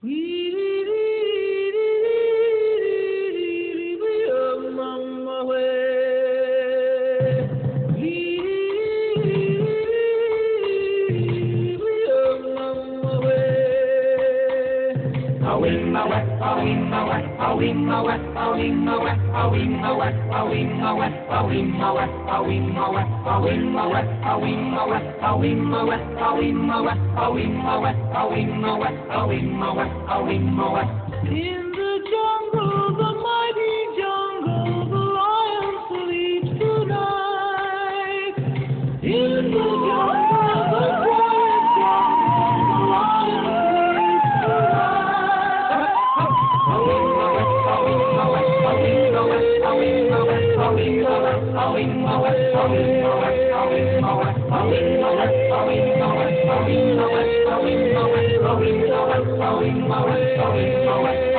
In the jungle, the mighty jungle, the lion sleeps tonight. In the jungle, the quiet jungle, the lion sleeps tonight.